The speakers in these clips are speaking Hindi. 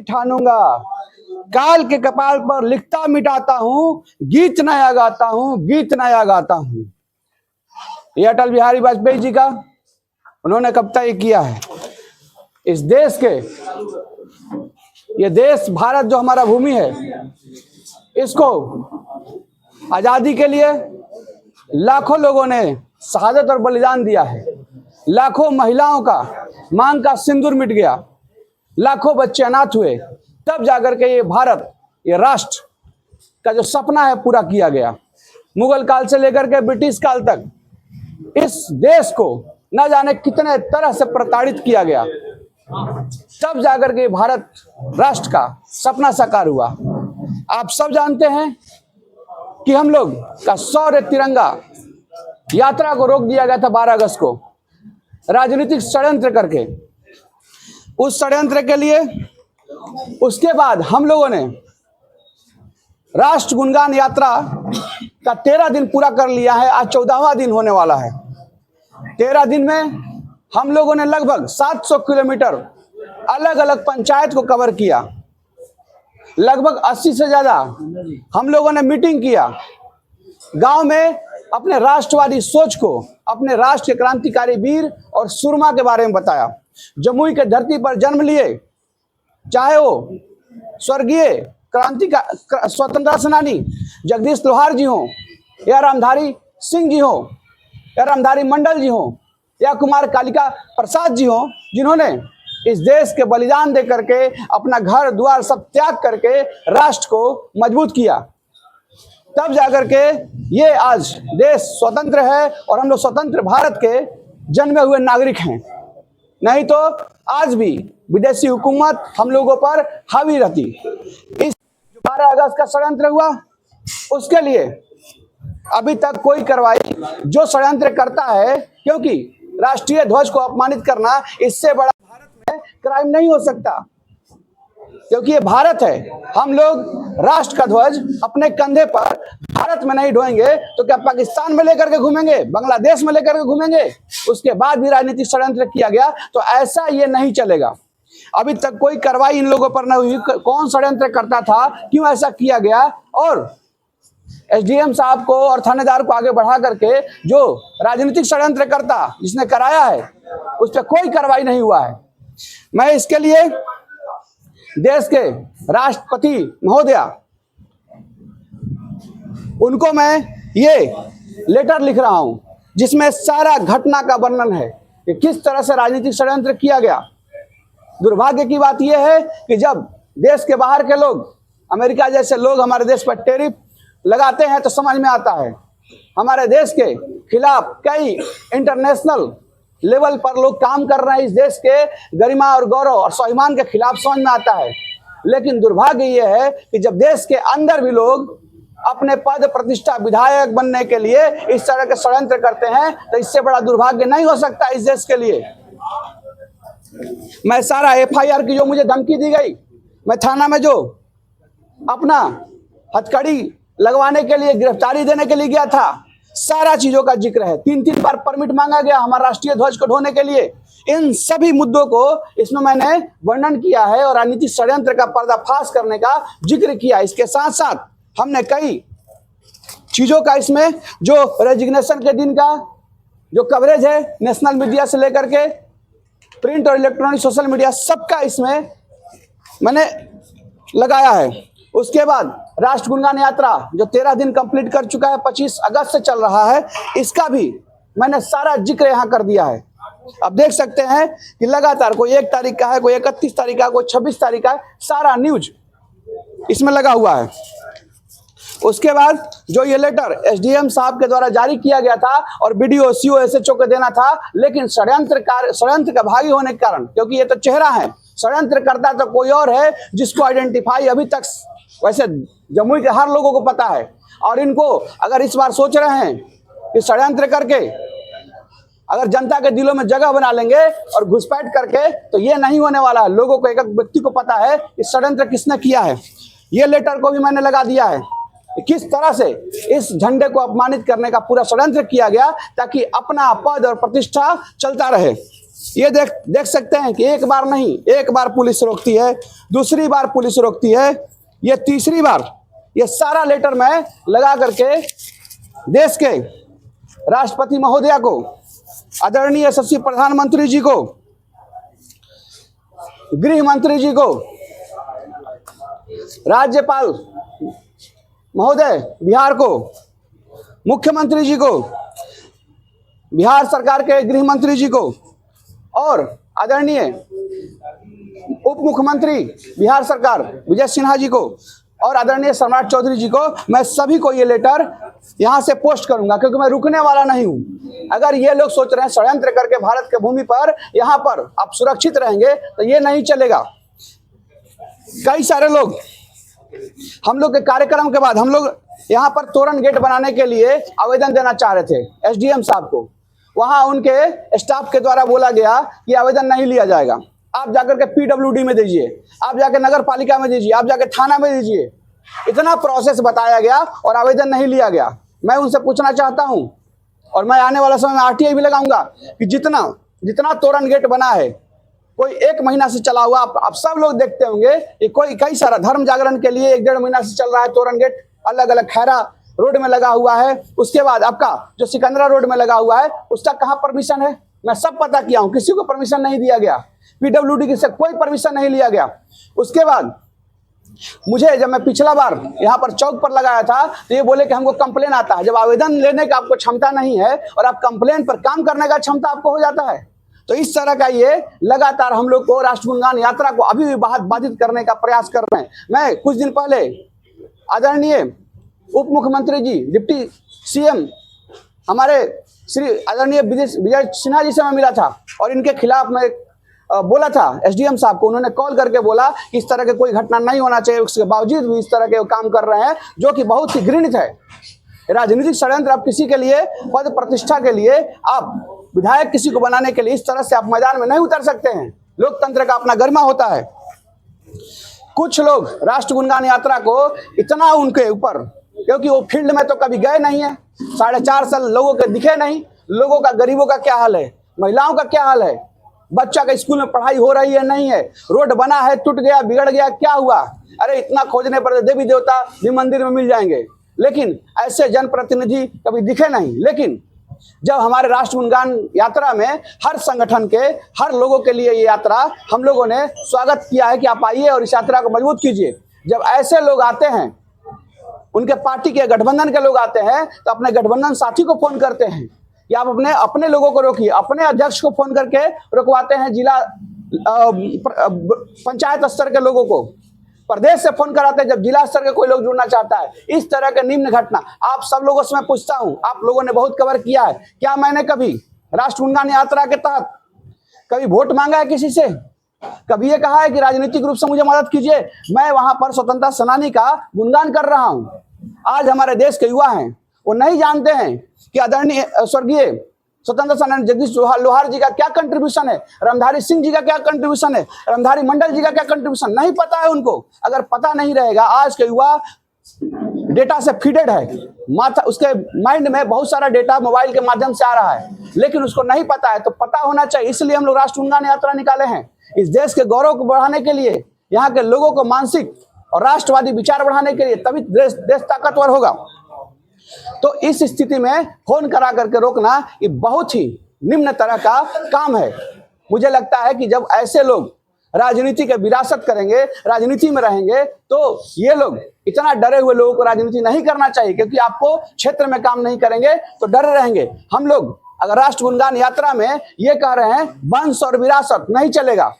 ठानूंगा। काल के कपाल पर लिखता मिटाता हूँ, गीत नया गाता हूँ, गीत नया गाता हूँ। ये अटल बिहारी वाजपेयी जी का उन्होंने कविता ये किया है। इस देश के, ये देश भारत जो हमारा भूमि है, इसको आजादी के लिए लाखों लोगों ने शहादत और बलिदान दिया है। लाखों महिलाओं का मांग का सिंदूर मिट गया, लाखों बच्चे अनाथ हुए, तब जाकर के ये भारत, ये राष्ट्र का जो सपना है पूरा किया गया। मुगल काल से लेकर के ब्रिटिश काल तक इस देश को न जाने कितने तरह से प्रताड़ित किया गया, तब जाकर के भारत राष्ट्र का सपना साकार हुआ। आप सब जानते हैं कि हम लोग का शौर्य तिरंगा यात्रा को रोक दिया गया था 12 अगस्त को, राजनीतिक षड्यंत्र करके। उस षड्यंत्र के लिए उसके बाद हम लोगों ने राष्ट्र गुणगान यात्रा का 13 दिन पूरा कर लिया है। आज 14वां दिन होने वाला है। 13 दिन में हम लोगों ने लगभग 700 किलोमीटर अलग अलग पंचायत को कवर किया। लगभग 80 से ज्यादा हम लोगों ने मीटिंग किया। गांव में अपने राष्ट्रवादी सोच को, अपने राष्ट्र के क्रांतिकारी वीर और सुरमा के बारे में बताया। जमुई के धरती पर जन्म लिए, चाहे वो स्वर्गीय स्वतंत्रता सेनानी जगदीश लोहार जी हों, या रामधारी सिंह जी हों, या रामधारी मंडल जी हों, या कुमार कालिका प्रसाद जी हों, जिन्होंने इस देश के बलिदान दे करके अपना घर द्वार सब त्याग करके राष्ट्र को मजबूत किया, तब जाकर के ये आज देश स्वतंत्र है और हम लोग स्वतंत्र भारत के जन्मे हुए नागरिक हैं। नहीं तो आज भी विदेशी हुकूमत हम लोगों पर हावी रहती। इस 12 अगस्त का षड्यंत्र हुआ, उसके लिए अभी तक कोई कार्रवाई, जो षड्यंत्र करता है, क्योंकि राष्ट्रीय ध्वज को अपमानित करना इससे बड़ा भारत में क्राइम नहीं हो सकता, क्योंकि ये भारत है। हम लोग राष्ट्र का ध्वज अपने कंधे पर भारत में नहीं ढोएंगे तो क्या पाकिस्तान में लेकर के घूमेंगे, बांग्लादेश में लेकर के घूमेंगे? उसके बाद भी राजनीतिक षड्यंत्र किया गया, तो ऐसा ये नहीं चलेगा। अभी तक कोई कार्रवाई इन लोगों पर नहीं हुई। कौन षड्यंत्र करता था, क्यों ऐसा किया गया, और एसडीएम साहब को और थानेदार को आगे बढ़ा करके जो राजनीतिक षड्यंत्र करता, जिसने कराया है, उस पर कोई कार्रवाई नहीं हुआ है। मैं इसके लिए देश के राष्ट्रपति महोदया, उनको मैं ये लेटर लिख रहा हूं, जिसमें सारा घटना का वर्णन है कि किस तरह से राजनीतिक षड्यंत्र किया गया। दुर्भाग्य की बात यह है कि जब देश के बाहर के लोग, अमेरिका जैसे लोग हमारे देश पर टैरिफ लगाते हैं तो समझ में आता है। हमारे देश के खिलाफ कई इंटरनेशनल लेवल पर लोग काम कर रहे हैं, इस देश के गरिमा और गौरव और स्वाभिमान के खिलाफ समझ में आता है। लेकिन दुर्भाग्य यह है कि जब देश के अंदर भी लोग अपने पद प्रतिष्ठा, विधायक बनने के लिए इस तरह के षड्यंत्र करते हैं, तो इससे बड़ा दुर्भाग्य नहीं हो सकता इस देश के लिए। मैं सारा एफआईआर की जो मुझे धमकी दी गई, मैं थाना में जो अपना हथकड़ी लगवाने के लिए, गिरफ्तारी देने के लिए गया था, सारा चीजों का जिक्र है। 3-3 बार परमिट मांगा गया हमारा राष्ट्रीय ध्वज को ढोने के लिए। इन सभी मुद्दों को इसमें मैंने वर्णन किया है और राजनीतिक षड्यंत्र का पर्दाफाश करने का जिक्र किया। इसके साथ साथ हमने कई चीजों का, इसमें जो रेजिग्नेशन के दिन का जो कवरेज है, नेशनल मीडिया से लेकर के प्रिंट और इलेक्ट्रॉनिक सोशल मीडिया, सबका इसमें मैंने लगाया है। उसके बाद राष्ट्र गुणगान यात्रा जो 13 दिन कंप्लीट कर चुका है, 25 अगस्त से चल रहा है, इसका भी मैंने सारा जिक्र यहाँ कर दिया है। अब देख सकते हैं कि लगातार कोई 1 तारीख का है, कोई 31 तारीख का, कोई 26 तारीख का है, सारा न्यूज इसमें लगा हुआ है। उसके बाद जो ये लेटर एसडीएम साहब के द्वारा जारी किया गया था और बीडीओ, सीओ, एसएचओ को देना था, लेकिन षड्यंत्र का भागी होने के कारण, क्योंकि ये तो चेहरा है, षड्यंत्र करता तो कोई और है, जिसको आइडेंटिफाई अभी तक वैसे जमुई के हर लोगों को पता है। और इनको अगर इस बार सोच रहे हैं कि षड्यंत्र करके अगर जनता के दिलों में जगह बना लेंगे और घुसपैठ करके, तो ये नहीं होने वाला है। लोगों को, एक एक व्यक्ति को पता है कि षड्यंत्र किसने किया है। ये लेटर को भी मैंने लगा दिया है किस तरह से इस झंडे को अपमानित करने का पूरा षड्यंत्र किया गया, ताकि अपना पद और प्रतिष्ठा चलता रहे। ये देख सकते हैं कि एक बार नहीं, एक बार पुलिस रोकती है, दूसरी बार पुलिस रोकती है, ये तीसरी बार। ये सारा लेटर मैं लगा करके देश के राष्ट्रपति महोदया को, आदरणीय यशस्वी प्रधानमंत्री जी को, गृह मंत्री जी को, राज्यपाल महोदय बिहार को, मुख्यमंत्री जी को, बिहार सरकार के गृह मंत्री जी को और आदरणीय उप मुख्यमंत्री बिहार सरकार विजय सिन्हा जी को और आदरणीय सम्राट चौधरी जी को, मैं सभी को ये लेटर यहां से पोस्ट करूंगा, क्योंकि मैं रुकने वाला नहीं हूं। अगर ये लोग सोच रहे हैं षड्यंत्र करके भारत के भूमि पर यहां पर आप सुरक्षित रहेंगे, तो ये नहीं चलेगा। कई सारे लोग, हम लोग के कार्यक्रम के बाद हम लोग यहाँ पर तोरण गेट बनाने के लिए आवेदन देना चाह रहे थे एसडीएम साहब को। वहां उनके स्टाफ के द्वारा बोला गया कि आवेदन नहीं लिया जाएगा, आप जाकर के पीडब्ल्यूडी में दीजिए, आप जाकर नगर पालिका में दीजिए, आप जाकर थाना में दीजिए। इतना प्रोसेस बताया गया और आवेदन नहीं लिया गया। मैं उनसे पूछना चाहता हूं और मैं आने वाला समय में आरटीआई भी लगाऊंगा कि जितना तोरण गेट बना है, कोई 1 महीना से चला हुआ, आप सब लोग देखते होंगे कि कोई कई सारा धर्म जागरण के लिए 1-1.5 महीना से चल रहा है तोरण गेट, अलग अलग खैरा रोड में लगा हुआ है। उसके बाद आपका जो सिकंदरा रोड में लगा हुआ है, उसका कहाँ परमिशन है? मैं सब पता किया हूं, किसी को परमिशन नहीं दिया गया, पीडब्ल्यूडी की से कोई परमिशन नहीं लिया गया। उसके बाद मुझे जब मैं पिछला बार यहाँ पर चौक पर लगाया था, तो ये बोले कि हमको कंप्लेन आता है। जब आवेदन लेने का आपको क्षमता नहीं है और आप कंप्लेन पर काम करने का क्षमता आपको हो जाता है, तो इस तरह का ये लगातार हम लोग को राष्ट्र गुणगान यात्रा को अभी भी बाधित करने का प्रयास कर रहे हैं। मैं कुछ दिन पहले आदरणीय उप मुख्यमंत्री जी, डिप्टी सीएम हमारे श्री आदरणीय विजय सिन्हा जी से मैं मिला था और इनके खिलाफ मैं बोला था एसडीएम साहब को। उन्होंने कॉल करके बोला कि इस तरह के कोई घटना नहीं होना चाहिए, उसके बावजूद भी इस तरह के काम कर रहे हैं, जो कि बहुत ही घृणित है। राजनीतिक षड्यंत्र, आप किसी के लिए पद प्रतिष्ठा के लिए, आप विधायक किसी को बनाने के लिए इस तरह से आप मैदान में नहीं उतर सकते हैं। लोकतंत्र का अपना गरिमा होता है। कुछ लोग राष्ट्र गुणगान यात्रा को इतना उनके ऊपर, क्योंकि वो फील्ड में तो कभी गए नहीं है, 4.5 साल लोगों के दिखे नहीं, लोगों का, गरीबों का क्या हाल है, महिलाओं का क्या हाल है, बच्चा का स्कूल में पढ़ाई हो रही है नहीं है, रोड बना है टूट गया, बिगड़ गया, क्या हुआ? अरे इतना खोजने पर देवी देवता भी मंदिर में मिल जाएंगे, लेकिन ऐसे जनप्रतिनिधि कभी दिखे नहीं। लेकिन जब हमारे राष्ट्र गुणगान यात्रा में हर संगठन के, हर लोगों के लिए ये यात्रा हम लोगों ने स्वागत किया है कि आप आइए और इस यात्रा को मजबूत कीजिए। जब ऐसे लोग आते हैं, उनके पार्टी के गठबंधन के लोग आते हैं, तो अपने गठबंधन साथी को फोन करते हैं कि आप अपने लोगों को रोकिए, अपने अध्यक्ष को फोन करके रुकवाते हैं, जिला पंचायत स्तर के लोगों को प्रदेश से फोन कराते हैं जब जिला स्तर के कोई लोग जुड़ना चाहता है। इस तरह के निम्न घटना आप सब लोगों से मैं पूछता हूं, आप लोगों ने बहुत कवर किया है, क्या मैंने कभी राष्ट्र गुणगान यात्रा के तहत कभी वोट मांगा है किसी से? कभी ये कहा है कि राजनीतिक रूप से मुझे मदद कीजिए? मैं वहां पर स्वतंत्रता सेनानी का गुणगान कर रहा हूं। आज हमारे देश के युवा हैं, वो नहीं जानते हैं कि आदरणीय स्वर्गीय स्वतंत्रता सेनानी जगदीश लोहार जी का क्या कंट्रीब्यूशन है, रामधारी सिंह जी का क्या कंट्रीब्यूशन है, रामधारी मंडल जी का क्या कंट्रीब्यूशन, नहीं पता है उनको। अगर पता नहीं रहेगा, आज के युवा डेटा से फीडेड है, माथा उसके माइंड में बहुत सारा डेटा मोबाइल के माध्यम से आ रहा है, लेकिन उसको नहीं पता है। तो पता होना चाहिए, इसलिए हम लोग राष्ट्र गुणगान यात्रा निकाले हैं, इस देश के गौरव को बढ़ाने के लिए, यहाँ के लोगों को मानसिक और राष्ट्रवादी विचार बढ़ाने के लिए, तभी देश ताकतवर होगा। तो इस स्थिति में फोन करा करके रोकना ये बहुत ही निम्न तरह का काम है। मुझे लगता है कि जब ऐसे लोग राजनीति के विरासत करेंगे, राजनीति में रहेंगे, तो ये लोग, इतना डरे हुए लोगों को राजनीति नहीं करना चाहिए, क्योंकि आपको क्षेत्र में काम नहीं करेंगे तो डरे रहेंगे। हम लोग अगर राष्ट्र गुणगान यात्रा में ये कह रहे हैं वंश और विरासत नहीं चलेगा,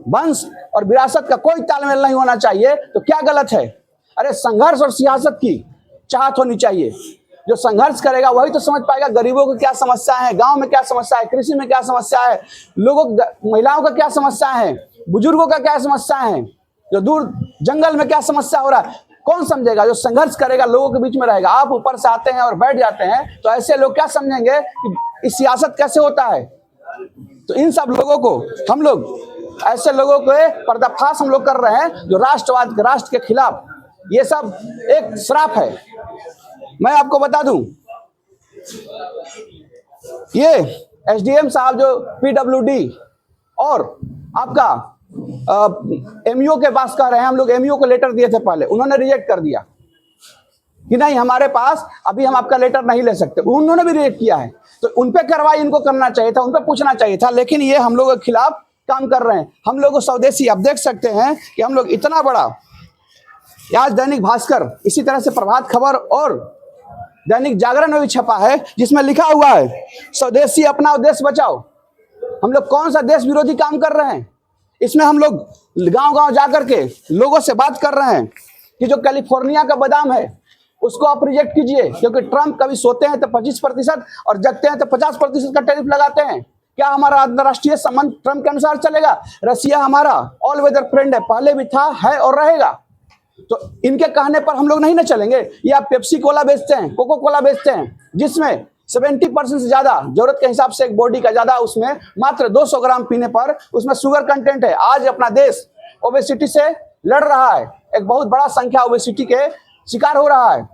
वंश और विरासत का कोई तालमेल नहीं होना चाहिए, तो क्या गलत है? अरे संघर्ष और सियासत की चाहत होनी चाहिए। जो संघर्ष करेगा वही तो समझ पाएगा गरीबों को क्या समस्या है, गांव में क्या समस्या है, कृषि में क्या समस्या है, महिलाओं का क्या समस्या है, बुजुर्गों का क्या समस्या है, जो दूर जंगल में क्या समस्या हो रहा है, कौन समझेगा? जो संघर्ष करेगा, लोगों के बीच में रहेगा। आप ऊपर से आते हैं और बैठ जाते हैं, तो ऐसे लोग क्या समझेंगे कि इस सियासत कैसे होता है? तो इन सब लोगों को हम लोग, ऐसे लोगों को पर्दाफाश हम लोग कर रहे हैं जो राष्ट्रवाद के, राष्ट्र के खिलाफ, ये सब एक श्राप है। मैं आपको बता दूं, ये एसडीएम साहब जो पीडब्ल्यूडी और आपका एमईओ के पास कह रहे हैं, हम लोग एमईओ को लेटर दिए थे पहले, उन्होंने रिजेक्ट कर दिया कि नहीं हमारे पास अभी हम आपका लेटर नहीं ले सकते, उन्होंने भी रिजेक्ट किया है। तो उन पे कार्रवाई इनको करना चाहिए था, उन पे पूछना चाहिए था, लेकिन ये हम लोगों के खिलाफ काम कर रहे हैं। हम लोग स्वदेशी, आप देख सकते हैं कि हम लोग इतना बड़ा, आज दैनिक भास्कर, इसी तरह से प्रभात खबर और दैनिक जागरण में भी छपा है, जिसमें लिखा हुआ है स्वदेशी अपनाओ देश बचाओ। हम लोग कौन सा देश विरोधी काम कर रहे हैं? इसमें हम लोग गांव-गांव जाकर के लोगों से बात कर रहे हैं कि जो कैलिफोर्निया का बादाम है उसको आप रिजेक्ट कीजिए, क्योंकि ट्रंप कभी सोते हैं तो 25% और जगते हैं तो 50% का टैरिफ लगाते हैं। क्या हमारा अंतर्राष्ट्रीय संबंध ट्रंप के अनुसार चलेगा? रसिया हमारा ऑल वेदर फ्रेंड है, पहले भी था, है और रहेगा। तो इनके कहने पर हम लोग नहीं ना चलेंगे। ये आप पेप्सी कोला बेचते हैं, कोको कोला बेचते हैं, जिसमें 70% से ज्यादा जरूरत के हिसाब से एक बॉडी का ज्यादा, उसमें मात्र 200 ग्राम पीने पर उसमें शुगर कंटेंट है। आज अपना देश ओबेसिटी से लड़ रहा है, एक बहुत बड़ा संख्या ओबेसिटी के शिकार हो रहा है।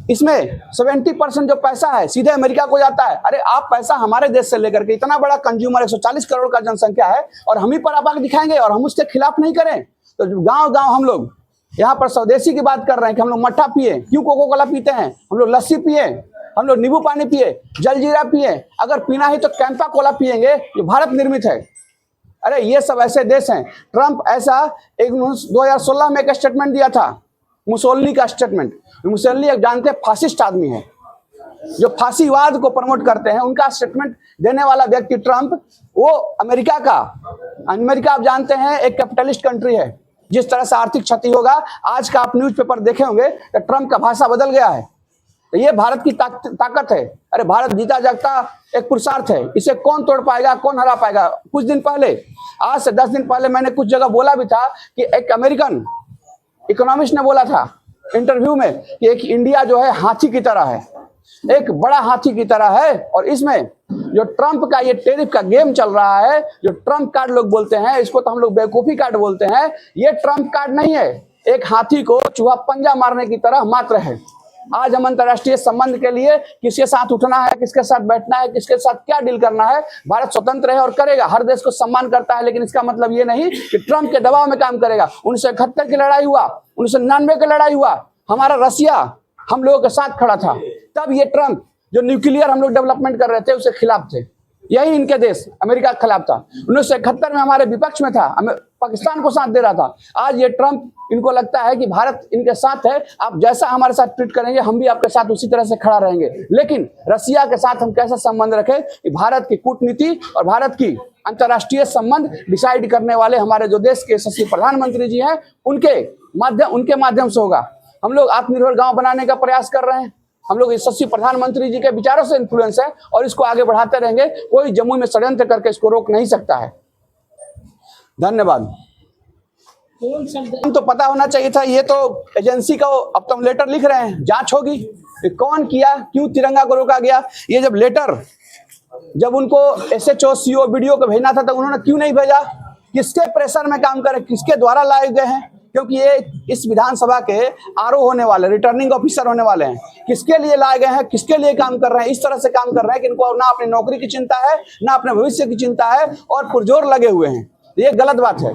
इसमें 70% जो पैसा है सीधे अमेरिका को जाता है। अरे आप पैसा हमारे देश से लेकर के, इतना बड़ा कंज्यूमर 140 करोड़ का जनसंख्या है, और हम ही पर आप दिखाएंगे और हम उसके खिलाफ नहीं करें? तो गांव गांव हम लोग यहाँ पर स्वदेशी की बात कर रहे हैं कि हम लोग मट्ठा पिए, क्यों कोको कोला पीते हैं, हम लोग लस्सी पिए, हम लोग नींबू पानी पिए, जलजीरा पिए, अगर पीना है तो कैंपा कोला पिएंगे जो भारत निर्मित है। अरे ये सब ऐसे देश हैं। ट्रंप ऐसा 2016 में एक स्टेटमेंट दिया था, मुसोलिनी का स्टेटमेंट। मुसोलिनी एक जानते हैं फासिस्ट आदमी है, जो फांसीवाद को प्रमोट करते हैं, उनका स्टेटमेंट देने वाला व्यक्ति ट्रंप, वो अमेरिका आप जानते हैं एक कैपिटलिस्ट कंट्री है। जिस तरह से आर्थिक क्षति होगा, आज का आप न्यूज़पेपर देखे होंगे तो ट्रंप का भाषा बदल गया है। तो ये भारत की ताकत है। अरे भारत जीता जागता एक पुरुषार्थ है, इसे कौन तोड़ पाएगा, कौन हरा पाएगा? कुछ दिन पहले, आज से 10 दिन पहले मैंने कुछ जगह बोला भी था कि एक अमेरिकन इकोनॉमिस्ट ने बोला था इंटरव्यू में कि एक इंडिया जो है हाथी की तरह है, एक बड़ा हाथी की तरह है, और इसमें जो ट्रंप का ये टैरिफ का गेम चल रहा है, जो ट्रंप कार्ड लोग बोलते हैं, इसको तो हम लोग बेवकूफी कार्ड बोलते हैं, ये ट्रंप कार्ड नहीं है, एक हाथी को चूहा पंजा मारने की तरह मात्र है। आज हम अंतर्राष्ट्रीय संबंध के लिए किसके साथ उठना है, किसके साथ बैठना है, किसके साथ क्या डील करना है, भारत स्वतंत्र है और करेगा, हर देश को सम्मान करता है, लेकिन इसका मतलब ये नहीं कि ट्रंप के दबाव में काम करेगा। 1971 की लड़ाई हुआ, 1999 की लड़ाई हुआ, हमारा रसिया हम लोगों के साथ खड़ा था, तब ये ट्रंप जो न्यूक्लियर हम लोग डेवलपमेंट कर रहे थे उसके खिलाफ थे। यही इनके देश अमेरिका के खिलाफ था। 1971 में हमारे विपक्ष में था, पाकिस्तान को साथ दे रहा था। आज ये ट्रंप, इनको लगता है कि भारत इनके साथ है, आप जैसा हमारे साथ ट्रीट करेंगे हम भी आपके साथ उसी तरह से खड़ा रहेंगे। लेकिन रसिया के साथ हम कैसा संबंध रखें कि भारत की कूटनीति और भारत की अंतर्राष्ट्रीय संबंध डिसाइड करने वाले हमारे जो देश के यशस्वी प्रधानमंत्री जी हैं, उनके माध्यम से होगा। हम लोग आत्मनिर्भर गांव बनाने का प्रयास कर रहे हैं, हम लोग यशस्वी प्रधानमंत्री जी के विचारों से इन्फ्लुएंस है और इसको आगे बढ़ाते रहेंगे। कोई जम्मू में षड्यंत्र करके इसको रोक नहीं सकता है। धन्यवाद। तो पता होना चाहिए था, ये तो एजेंसी का, अब तो हम लेटर लिख रहे हैं, जांच होगी कि कौन किया, क्यों तिरंगा को रोका गया। ये जब लेटर, जब उनको SHO CO BDO को भेजना था तो उन्होंने क्यों नहीं भेजा? किसके प्रेशर में काम करे, किसके द्वारा लाए गए हैं? क्योंकि ये इस विधानसभा के RO होने वाले, रिटर्निंग ऑफिसर होने वाले हैं। किसके लिए लाए गए हैं, किसके लिए काम कर रहे हैं? इस तरह से काम कर रहे हैं कि इनको ना अपनी नौकरी की चिंता है, ना अपने भविष्य की चिंता है, और पुरजोर लगे हुए हैं। ये गलत बात है।